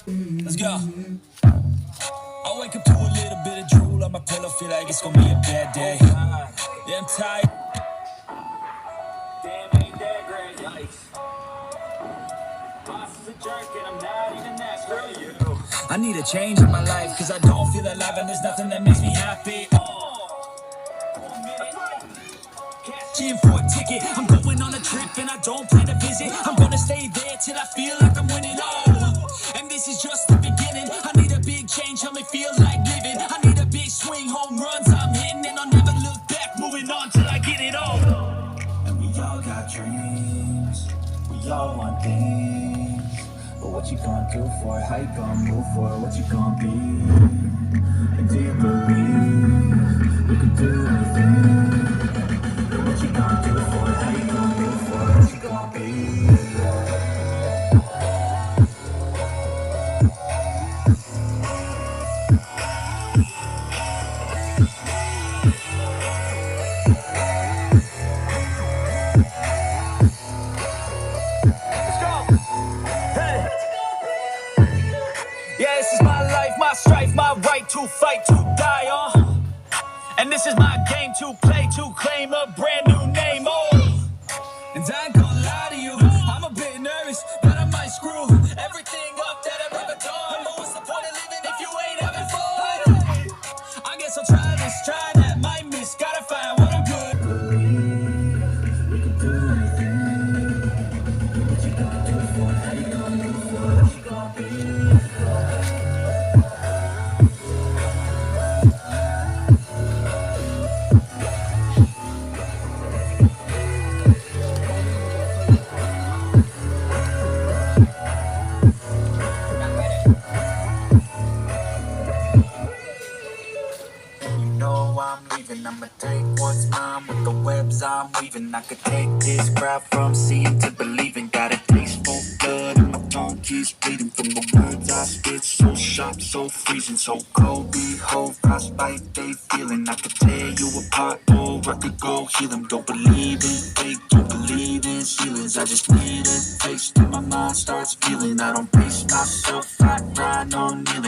Let's go. I wake up to a little bit of drool on my pillow, feel like it's gonna be a bad day. Yeah, I'm tired. Damn, ain't that great. Yikes. Boss is a jerk and I'm not even that straight. I need a change in my life, cause I don't feel alive and there's nothing that makes me happy. In for a ticket, I'm going on a trip and I don't plan to visit. I'm gonna stay there till I feel like I'm winning. Oh, and this is just the beginning. I need a big change, help me feel like living. I need a big swing, home runs I'm hitting, and I'll never look back. Moving on till I get it all. And we all got dreams, we all want things. But what you gonna do for it? How you gonna move for it? What you gonna be? And do you believe you can do anything? What you gonna do for it? How you gonna move for it? What you gonna be? Let's go! Hey! Yeah, this is my life, my strife, my right to fight, to die on. And this is my game to play, to claim a brand new name, oh. And I ain't gonna lie to you, I'm a bit nervous that I might screw everything up that I've ever done. But what's the point of living if you ain't having fun? I guess I'll try this, try that, might miss, gotta find what I'm good. Believe we can do anything. What you gonna do for it? How you gonna move for it? What you gonna be? I'm leaving, I'ma take what's mine with the webs I'm weaving. I could take this crowd from seeing to believing. Got a taste for blood and my tongue keeps bleeding from the words I spit. So sharp, so freezing, so cold. Behold, frostbite they feeling. I could tear you apart or I could go heal them. Don't believe in fate, don't believe in ceilings. I just need a taste till my mind starts feeling. I don't pace myself, I grind on kneeling.